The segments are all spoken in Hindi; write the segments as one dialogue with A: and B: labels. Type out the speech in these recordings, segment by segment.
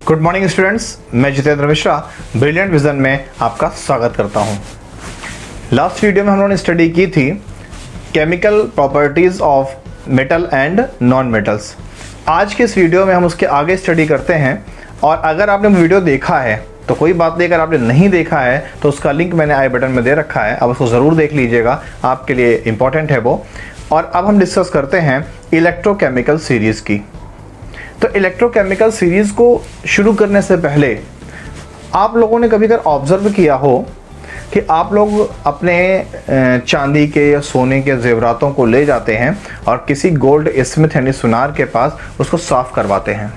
A: गुड मॉर्निंग स्टूडेंट्स, मैं जितेंद्र मिश्रा ब्रिलियंट विजन में आपका स्वागत करता हूं। लास्ट वीडियो में हम लोगों ने स्टडी की थी chemical properties of metal and non metals. आज के इस वीडियो में हम उसके आगे स्टडी करते हैं। और अगर आपने वीडियो देखा है तो कोई बात नहीं, अगर आपने नहीं देखा है तो उसका लिंक मैंने आई बटन में दे रखा है, आप उसको ज़रूर देख लीजिएगा, आपके लिए इम्पॉर्टेंट है वो। और अब हम डिस्कस करते हैं इलेक्ट्रोकेमिकल सीरीज़ की। तो इलेक्ट्रोकेमिकल सीरीज़ को शुरू करने से पहले आप लोगों ने कभी अगर ऑब्जर्व किया हो कि आप लोग अपने चांदी के या सोने के जेवरातों को ले जाते हैं और किसी गोल्ड स्मिथ यानी सुनार के पास उसको साफ़ करवाते हैं।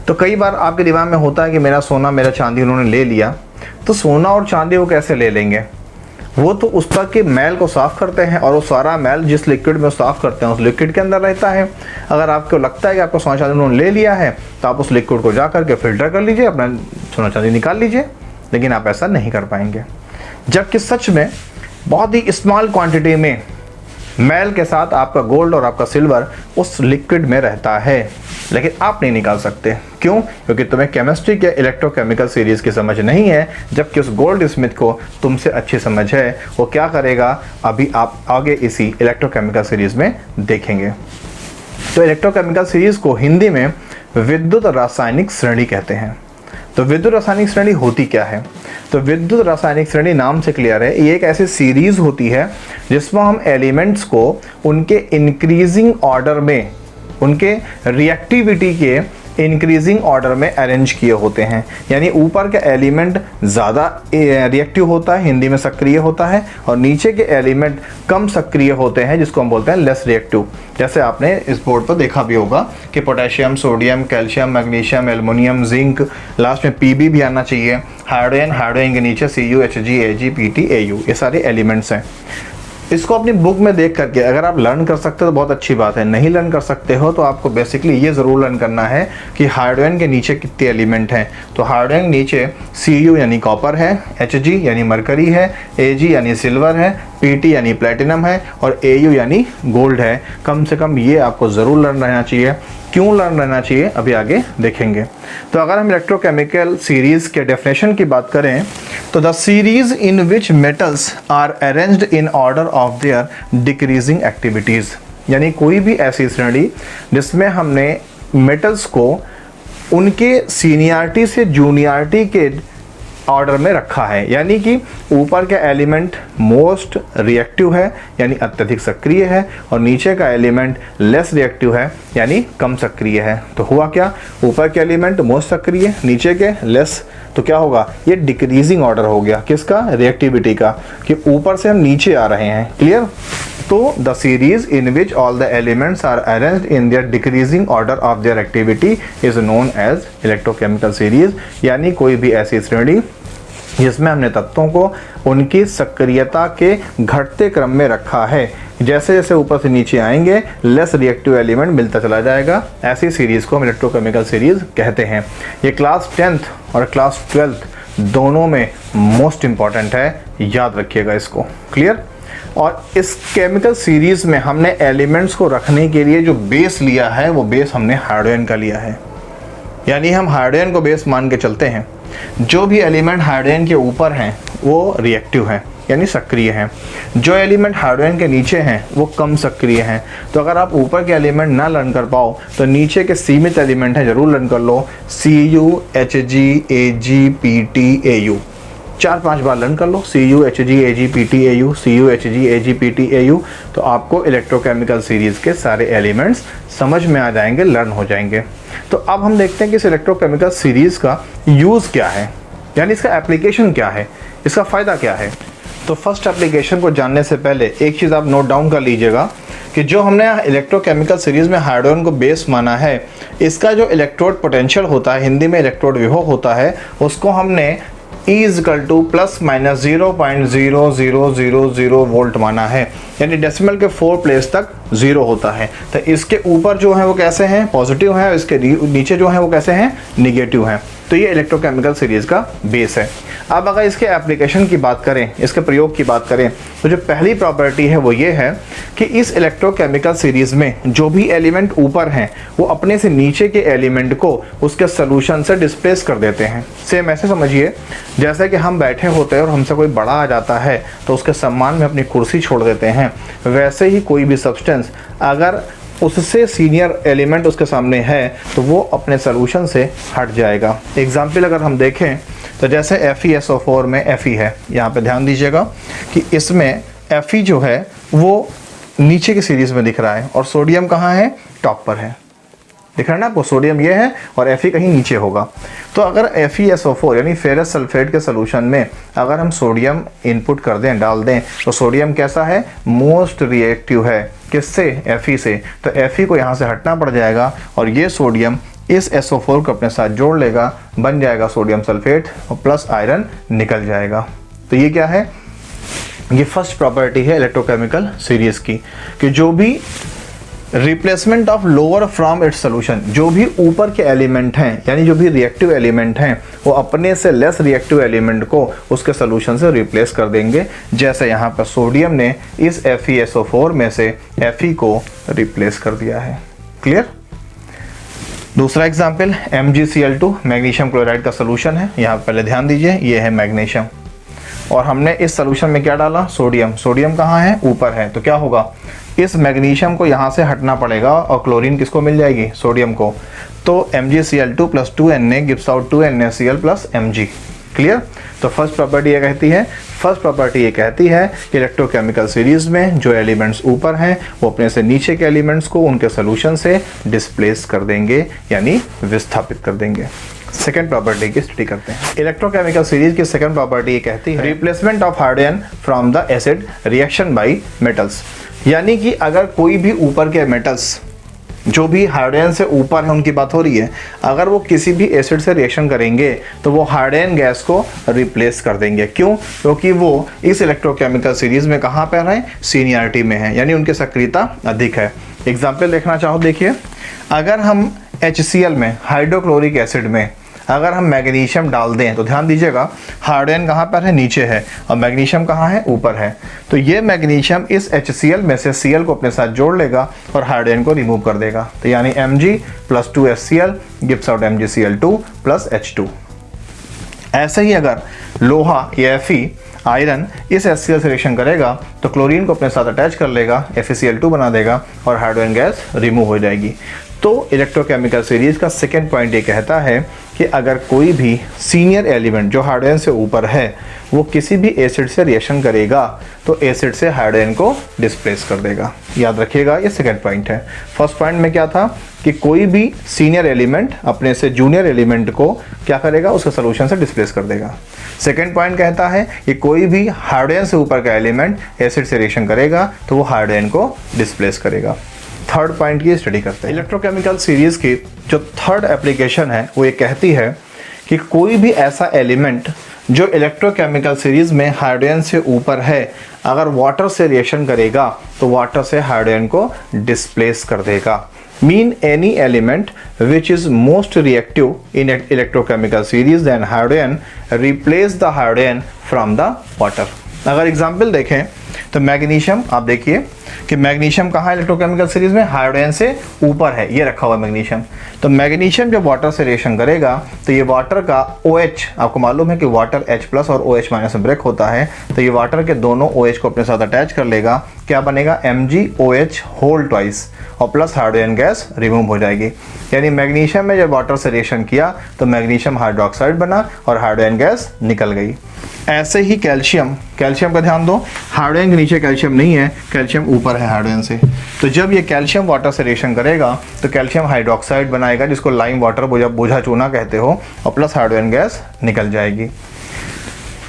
A: तो कई बार आपके दिमाग में होता है कि मेरा सोना मेरा चांदी उन्होंने ले लिया, तो सोना और चांदी वो कैसे ले लेंगे? वो तो उस पर के मैल को साफ़ करते हैं और वो सारा मैल जिस लिक्विड में साफ़ करते हैं उस लिक्विड के अंदर रहता है। अगर आपको लगता है कि आपको सोना चांदी उन्होंने ले लिया है तो आप उस लिक्विड को जा करके फिल्टर कर लीजिए, अपना सोना चांदी निकाल लीजिए, लेकिन आप ऐसा नहीं कर पाएंगे। जबकि सच में बहुत ही स्मॉल क्वांटिटी में मैल के साथ आपका गोल्ड और आपका सिल्वर उस लिक्विड में रहता है, लेकिन आप नहीं निकाल सकते। क्यों? क्योंकि तुम्हें केमिस्ट्री के इलेक्ट्रोकेमिकल सीरीज़ की समझ नहीं है, जबकि उस गोल्ड स्मिथ को तुमसे अच्छी समझ है। वो क्या करेगा अभी आप आगे इसी इलेक्ट्रोकेमिकल सीरीज़ में देखेंगे। तो इलेक्ट्रोकेमिकल सीरीज़ को हिंदी में विद्युत रासायनिक श्रेणी कहते हैं। तो विद्युत रासायनिक श्रेणी होती क्या है? तो विद्युत रासायनिक श्रेणी नाम से क्लियर है, ये एक ऐसी सीरीज़ होती है जिसमें हम एलिमेंट्स को उनके इंक्रीजिंग ऑर्डर में, उनके रिएक्टिविटी के इंक्रीजिंग ऑर्डर में अरेंज किए होते हैं। यानी ऊपर का एलिमेंट ज़्यादा रिएक्टिव होता है, हिंदी में सक्रिय होता है, और नीचे के एलिमेंट कम सक्रिय होते हैं, जिसको हम बोलते हैं लेस रिएक्टिव। जैसे आपने इस बोर्ड पर देखा भी होगा कि potassium, sodium, calcium, magnesium, aluminium, zinc, last में Pb भी आना चाहिए, हाइड्रोजन, हाइड्रोजन के नीचे Cu, Hg, Ag, Pt, Au, ये सारे एलिमेंट्स हैं। इसको अपनी बुक में देख करके अगर आप लर्न कर सकते हो तो बहुत अच्छी बात है, नहीं लर्न कर सकते हो तो आपको बेसिकली ये ज़रूर लर्न करना है कि हाइड्रोजन के नीचे कितने एलिमेंट हैं। तो हाइड्रोजन नीचे Cu यानी कॉपर है, Hg यानी मरकरी है, Ag यानी सिल्वर है, Pt यानी प्लेटिनम है, और Au यानी गोल्ड है। कम से कम ये आपको ज़रूर लर्न रहना चाहिए। क्यों लर्न रहना चाहिए अभी आगे देखेंगे। तो अगर हम इलेक्ट्रोकेमिकल सीरीज़ के डेफिनेशन की बात करें तो the series in which metals are arranged in order of their decreasing activities, यानी कोई भी ऐसी श्रेणी जिसमें हमने मेटल्स को उनके सीनियरिटी से जूनियरिटी के ऑर्डर में रखा है। यानी कि ऊपर का एलिमेंट मोस्ट रिएक्टिव है यानी अत्यधिक सक्रिय है, और नीचे का एलिमेंट लेस रिएक्टिव है यानी कम सक्रिय है। तो हुआ क्या? ऊपर के एलिमेंट मोस्ट सक्रिय, नीचे के लेस, तो क्या होगा? ये डिक्रीजिंग ऑर्डर हो गया। किसका? रिएक्टिविटी का, कि ऊपर से हम नीचे आ रहे हैं। क्लियर? तो the series in which all the elements are arranged in their decreasing order of their activity is known as electrochemical series. यानी कोई भी ऐसी श्रेणी जिसमें हमने तत्वों को उनकी सक्रियता के घटते क्रम में रखा है, जैसे जैसे ऊपर से नीचे आएंगे लेस रिएक्टिव एलिमेंट मिलता चला जाएगा, ऐसी सीरीज़ को हम इलेक्ट्रोकेमिकल सीरीज़ कहते हैं। ये क्लास 10th और क्लास 12th दोनों में मोस्ट इंपॉर्टेंट है, याद रखिएगा इसको। क्लियर? और इस केमिकल सीरीज़ में हमने एलिमेंट्स को रखने के लिए जो बेस लिया है वो बेस हमने हाइड्रोजन का लिया है। यानी हम हाइड्रोजन को बेस मान के चलते हैं। जो भी एलिमेंट हाइड्रोजन के ऊपर हैं वो रिएक्टिव हैं यानी सक्रिय हैं, जो एलिमेंट हाइड्रोजन के नीचे हैं वो कम सक्रिय हैं। तो अगर आप ऊपर के एलिमेंट ना लर्न कर पाओ तो नीचे के सीमित एलिमेंट हैं ज़रूर लर्न कर लो। Cu, Hg, Ag, Pt, Au, 4-5 बार लर्न कर लो। Cu, Hg, Ag, Pt, Au, Cu, Hg, Ag, Pt, Au, तो आपको इलेक्ट्रोकेमिकल सीरीज़ के सारे एलिमेंट्स समझ में आ जाएंगे, लर्न हो जाएंगे। तो अब हम देखते हैं कि इस इलेक्ट्रोकेमिकल सीरीज़ का यूज़ क्या है, यानी इसका एप्लीकेशन क्या है, इसका फ़ायदा क्या है। तो फर्स्ट एप्लीकेशन को जानने से पहले एक चीज़ आप नोट डाउन कर लीजिएगा कि जो हमने इलेक्ट्रोकेमिकल सीरीज़ में हाइड्रोजन को बेस माना है, इसका जो इलेक्ट्रोड पोटेंशियल होता है, हिंदी में इलेक्ट्रोड विभव होता है, उसको हमने E = +/-0.0000 वोल्ट माना है। यानी डेसिमल के 4 प्लेस तक 0 होता है। तो इसके ऊपर जो है वो कैसे हैं? पॉजिटिव है, इसके नीचे जो है वो कैसे हैं? निगेटिव हैं। तो ये इलेक्ट्रोकेमिकल सीरीज़ का बेस है। अब अगर इसके एप्लीकेशन की बात करें, इसके प्रयोग की बात करें, तो जो पहली प्रॉपर्टी है वो ये है कि इस इलेक्ट्रोकेमिकल सीरीज में जो भी एलिमेंट ऊपर हैं वो अपने से नीचे के एलिमेंट को उसके सोल्यूशन से डिस्प्लेस कर देते हैं। सेम ऐसे समझिए जैसे कि हम बैठे होते हैं और हमसे कोई बड़ा आ जाता है तो उसके सम्मान में अपनी कुर्सी छोड़ देते हैं, वैसे ही कोई भी सब्सटेंस अगर उससे सीनियर एलिमेंट उसके सामने है तो वो अपने सोल्यूशन से हट जाएगा। एग्जाम्पल अगर हम देखें तो जैसे FeSO4 में Fe है, यहाँ पे ध्यान दीजिएगा कि इसमें Fe जो है वो नीचे की सीरीज में दिख रहा है और सोडियम कहाँ है, टॉप पर है। दिख रहा है ना आपको, सोडियम ये है और Fe कहीं नीचे होगा। तो अगर FeSO4 यानी फेरस सल्फेट के सोल्यूशन में अगर हम सोडियम इनपुट कर दें, डाल दें, तो सोडियम कैसा है, मोस्ट रिएक्टिव है। किससे, Fe से। तो Fe को यहाँ से हटना पड़ जाएगा और ये सोडियम इस SO4 को अपने साथ जोड़ लेगा, बन जाएगा सोडियम सल्फेट और प्लस आयरन निकल जाएगा। तो ये क्या है, ये फर्स्ट प्रॉपर्टी है इलेक्ट्रोकेमिकल सीरीज की कि जो भी replacement of lower from its solution, जो भी ऊपर के एलिमेंट हैं यानी जो भी रिएक्टिव एलिमेंट हैं वो अपने से लेस रिएक्टिव एलिमेंट को उसके सोल्यूशन से रिप्लेस कर देंगे। जैसे यहाँ पर सोडियम ने इस FeSO4 में से Fe को रिप्लेस कर दिया है। क्लियर। दूसरा एग्जाम्पल MgCl2 मैग्नीशियम क्लोराइड का सोल्यूशन है। यहाँ पहले ध्यान दीजिए, ये है मैग्नीशियम और हमने इस सोल्यूशन में क्या डाला, सोडियम। सोडियम कहाँ है, ऊपर है। तो क्या होगा, इस मैग्नीशियम को यहाँ से हटना पड़ेगा और क्लोरीन किसको मिल जाएगी, सोडियम को। तो MgCl2 + 2Na gives out 2NaCl + Mg। Clear. तो फर्स्ट प्रॉपर्टी ये कहती है कि इलेक्ट्रोकेमिकल सीरीज में जो एलिमेंट्स ऊपर हैं वो अपने से नीचे के एलिमेंट्स को उनके सोल्यूशन से डिस्प्लेस कर देंगे यानी विस्थापित कर देंगे। सेकेंड प्रॉपर्टी की स्टडी करते हैं। इलेक्ट्रोकेमिकल सीरीज की सेकेंड प्रॉपर्टी ये कहती है replacement of hydrogen from the acid reaction by metals, यानी कि अगर कोई भी ऊपर के मेटल्स जो भी हाइड्रोजन से ऊपर है उनकी बात हो रही है, अगर वो किसी भी एसिड से रिएक्शन करेंगे तो वो हाइड्रोजन गैस को रिप्लेस कर देंगे। क्यों, क्योंकि वो इस इलेक्ट्रोकेमिकल सीरीज में कहाँ पर है, सीनियरिटी में है यानी उनकी सक्रियता अधिक है। एग्जाम्पल देखना चाहो, देखिए अगर हम HCl में हाइड्रोक्लोरिक एसिड में अगर हम मैग्नीशियम डाल दें तो ध्यान दीजिएगा हाइड्रोजन कहाँ पर है, नीचे है और मैग्नीशियम कहाँ है, ऊपर है। तो ये मैग्नीशियम इस HCl में से Cl को अपने साथ जोड़ लेगा और हाइड्रोजन को रिमूव कर देगा। तो यानी Mg + 2HCl gives out MgCl2 + H2। ऐसे ही अगर लोहा या Fe आयरन इस HCl से रिएक्शन करेगा तो क्लोरीन को अपने साथ अटैच कर लेगा, FeCl2 बना देगा और हाइड्रोजन गैस रिमूव हो जाएगी। तो इलेक्ट्रोकेमिकल सीरीज का सेकेंड पॉइंट ये कहता है कि अगर कोई भी सीनियर एलिमेंट जो हाइड्रोजन से ऊपर है वो किसी भी एसिड से रिएक्शन करेगा तो एसिड से हाइड्रोजन को डिस्प्लेस कर देगा। याद रखिएगा ये सेकेंड पॉइंट है। फर्स्ट पॉइंट में क्या था कि कोई भी सीनियर एलिमेंट अपने से जूनियर एलिमेंट को क्या करेगा, उसके सोल्यूशन से डिस्प्लेस कर देगा। सेकेंड पॉइंट कहता है कि कोई भी हाइड्रोजन से ऊपर का एलिमेंट एसिड से रिएक्शन करेगा तो वो हाइड्रोजन को डिस्प्लेस करेगा। थर्ड पॉइंट की स्टडी करते हैं। इलेक्ट्रोकेमिकल सीरीज की जो थर्ड एप्लीकेशन है वो ये कहती है कि कोई भी ऐसा एलिमेंट जो इलेक्ट्रोकेमिकल सीरीज में हाइड्रोजन से ऊपर है अगर वाटर से रिएक्शन करेगा तो वाटर से हाइड्रोजन को डिस्प्लेस कर देगा। Mean any element which is most reactive in electrochemical series then hydrogen replace the hydrogen from the water. अगर एग्जाम्पल देखें तो मैग्नीशियम, आप देखिए कि मैग्नीशियम कहाँ है इलेक्ट्रोकेमिकल सीरीज में, हाइड्रोजन से ऊपर है, ये रखा हुआ मैग्नीशियम। तो मैग्नीशियम जब वाटर से रिएक्शन करेगा तो ये वाटर का OH, आपको मालूम है कि वाटर H+ और OH- में ब्रेक होता है, तो ये वाटर के दोनों OH को अपने साथ अटैच कर लेगा। क्या बनेगा, MgOH होल ट्वाइस और प्लस हाइड्रोजन गैस रिमूव हो जाएगी। यानी मैग्नीशियम में जब वाटर से रिएक्शन किया तो मैग्नीशियम हाइड्रोक्साइड बना और हाइड्रोजन गैस निकल गई। ऐसे ही कैल्शियम का ध्यान दो, हाइड्रोजन के नीचे कैल्शियम नहीं है, कैल्शियम ऊपर है हाइड्रोजन से। तो जब ये कैल्शियम वाटर से रिएक्शन करेगा तो कैल्शियम हाइड्रोक्साइड बनाएगा जिसको लाइम वाटर बोझा चूना कहते हो और प्लस हाइड्रोजन गैस निकल जाएगी।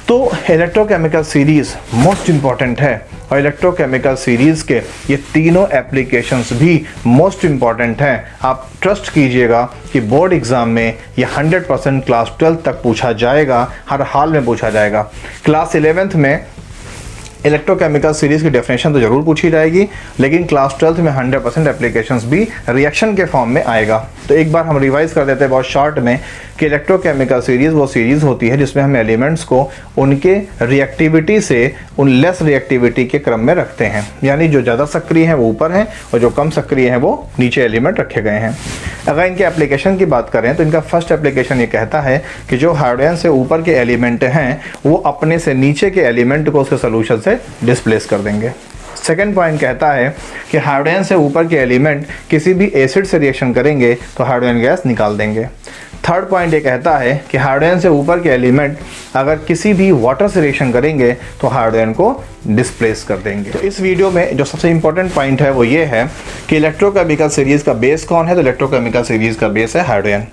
A: तो इलेक्ट्रोकेमिकल सीरीज मोस्ट इंपॉर्टेंट है और इलेक्ट्रोकेमिकल सीरीज के ये तीनों एप्लीकेशंस भी मोस्ट इंपॉर्टेंट हैं। आप ट्रस्ट कीजिएगा कि बोर्ड एग्जाम में ये 100% क्लास 12 तक पूछा जाएगा, हर हाल में पूछा जाएगा। क्लास 11th में इलेक्ट्रोकेमिकल सीरीज की डेफिनेशन तो जरूर पूछी जाएगी, लेकिन क्लास 12th में 100% एप्लीकेशंस भी रिएक्शन के फॉर्म में आएगा। तो एक बार हम रिवाइज कर देते हैं बहुत शॉर्ट में कि इलेक्ट्रोकेमिकल सीरीज वो सीरीज होती है जिसमें हम एलिमेंट्स को उनके रिएक्टिविटी से उन लेस रिएक्टिविटी के क्रम में रखते हैं, यानी जो ज़्यादा सक्रिय हैं वो ऊपर हैं और जो कम सक्रिय हैं वो नीचे एलिमेंट रखे गए हैं। अगर इनके एप्लीकेशन की बात करें तो इनका फर्स्ट एप्लीकेशन ये कहता है कि जो हाइड्रोजन से ऊपर के एलिमेंट हैं वो अपने से नीचे के एलिमेंट को उसके सोल्यूशन से डिस्प्लेस कर देंगे। सेकेंड पॉइंट कहता है कि हाइड्रोजन से ऊपर के एलिमेंट किसी भी एसिड से रिएक्शन करेंगे तो हाइड्रोजन गैस निकाल देंगे। थर्ड पॉइंट ये कहता है कि हाइड्रोजन से ऊपर के एलिमेंट अगर किसी भी वाटर से रिएक्शन करेंगे तो हाइड्रोजन को डिस्प्लेस कर देंगे। तो इस वीडियो में जो सबसे इंपॉर्टेंट पॉइंट है वो ये है कि इलेक्ट्रोकेमिकल सीरीज का बेस कौन है। तो इलेक्ट्रोकेमिकल सीरीज का बेस है हाइड्रोजन।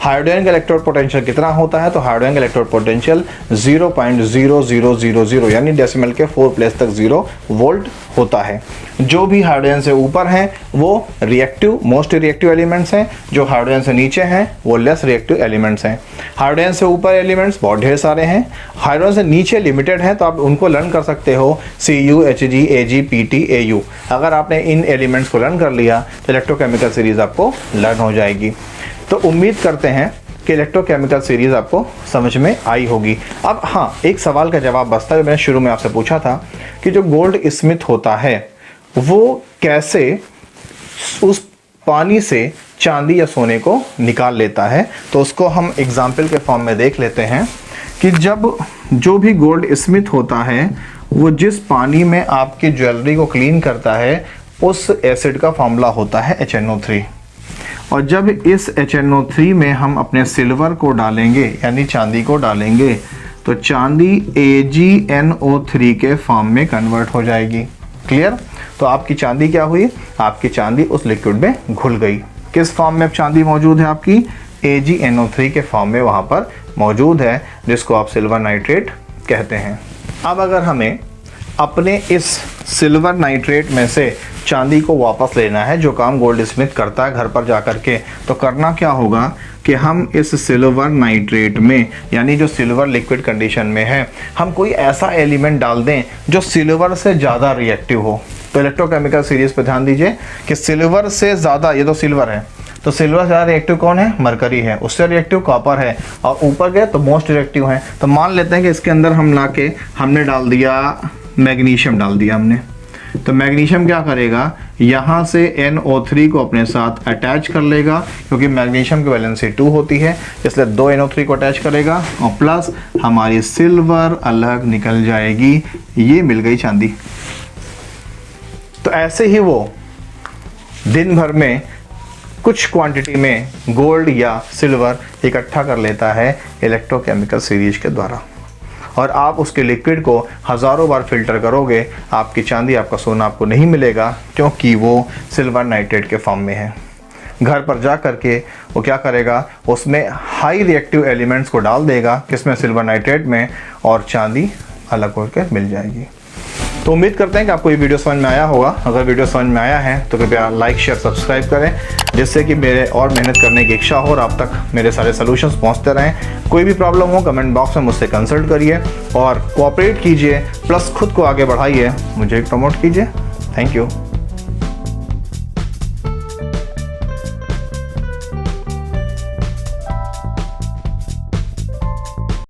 A: हाइड्रोजन का इलेक्ट्रोड पोटेंशियल कितना होता है? तो हाइड्रोजन का इलेक्ट्रोड पोटेंशियल 0.0000 यानी डेसिमल के 4 प्लेस तक 0 वोल्ट होता है। जो भी हाइड्रोजन से ऊपर हैं वो रिएक्टिव मोस्ट रिएक्टिव एलिमेंट्स हैं, जो हाइड्रोजन से नीचे हैं वो लेस रिएक्टिव एलिमेंट्स हैं। हाइड्रोजन से ऊपर एलिमेंट्स बहुत ढेर सारे हैं, हाइड्रोजन से नीचे लिमिटेड हैं, तो आप उनको लर्न कर सकते हो Cu, Hg, Ag, Pt, Au। अगर आपने इन एलिमेंट्स को लर्न कर लिया तो इलेक्ट्रोकेमिकल सीरीज आपको लर्न हो जाएगी। तो उम्मीद करते हैं कि इलेक्ट्रोकेमिकल सीरीज आपको समझ में आई होगी। अब हाँ, एक सवाल का जवाब बचता है, मैंने शुरू में आपसे पूछा था कि जो गोल्ड स्मिथ होता है वो कैसे उस पानी से चांदी या सोने को निकाल लेता है। तो उसको हम एग्जाम्पल के फॉर्म में देख लेते हैं कि जब जो भी गोल्ड स्मिथ होता है वो जिस पानी में आपकी ज्वेलरी को क्लीन करता है उस एसिड का फॉर्मूला होता है HNO3। और जब इस HNO3 में हम अपने सिल्वर को डालेंगे यानी चांदी को डालेंगे तो चांदी AgNO3 के फॉर्म में कन्वर्ट हो जाएगी। क्लियर? तो आपकी चांदी क्या हुई? आपकी चांदी उस लिक्विड में घुल गई। किस फॉर्म में चांदी मौजूद है? आपकी AgNO3 के फॉर्म में वहाँ पर मौजूद है, जिसको आप सिल्वर नाइट्रेट कहते हैं। अब अगर हमें अपने इस सिल्वर नाइट्रेट में से चांदी को वापस लेना है, जो काम गोल्ड स्मिथ करता है घर पर जाकर के, तो करना क्या होगा कि हम इस सिल्वर नाइट्रेट में यानी जो सिल्वर लिक्विड कंडीशन में है हम कोई ऐसा एलिमेंट डाल दें जो सिल्वर से ज़्यादा रिएक्टिव हो। तो इलेक्ट्रोकेमिकल सीरीज पर ध्यान दीजिए कि सिल्वर से ज़्यादा, ये तो सिल्वर है, तो सिल्वर से ज़्यादा रिएक्टिव कौन है? मरकरी है, उससे रिएक्टिव कॉपर है, और ऊपर गए तो मोस्ट रिएक्टिव है। तो मान लेते हैं कि इसके अंदर हम ला के हमने डाल दिया मैग्नीशियम डाल दिया हमने, तो मैग्नीशियम क्या करेगा? यहाँ से NO3 को अपने साथ अटैच कर लेगा, क्योंकि मैग्नीशियम की वैलेंसी 2 होती है, इसलिए 2 NO3 को अटैच करेगा और प्लस हमारी सिल्वर अलग निकल जाएगी। ये मिल गई चांदी। तो ऐसे ही वो दिन भर में कुछ क्वांटिटी में गोल्ड या सिल्वर इकट्ठा कर लेता है इलेक्ट्रोकेमिकल सीरीज के द्वारा, और आप उसके लिक्विड को हज़ारों बार फिल्टर करोगे, आपकी चांदी आपका सोना आपको नहीं मिलेगा, क्योंकि वो सिल्वर नाइट्रेट के फॉर्म में है। घर पर जा करके वो क्या करेगा? उसमें हाई रिएक्टिव एलिमेंट्स को डाल देगा, किसमें? सिल्वर नाइट्रेट में, और चांदी अलग होकर मिल जाएगी। तो उम्मीद करते हैं कि आपको ये वीडियो समझ में आया होगा। अगर वीडियो समझ में आया है तो कृपया लाइक, शेयर, सब्सक्राइब करें, जिससे कि मेरे और मेहनत करने की इच्छा हो और आप तक मेरे सारे सॉल्यूशंस पहुंचते रहें। कोई भी प्रॉब्लम हो कमेंट बॉक्स में मुझसे कंसल्ट करिए और कोऑपरेट कीजिए, प्लस खुद को आगे बढ़ाइए, मुझे प्रमोट कीजिए। Thank you.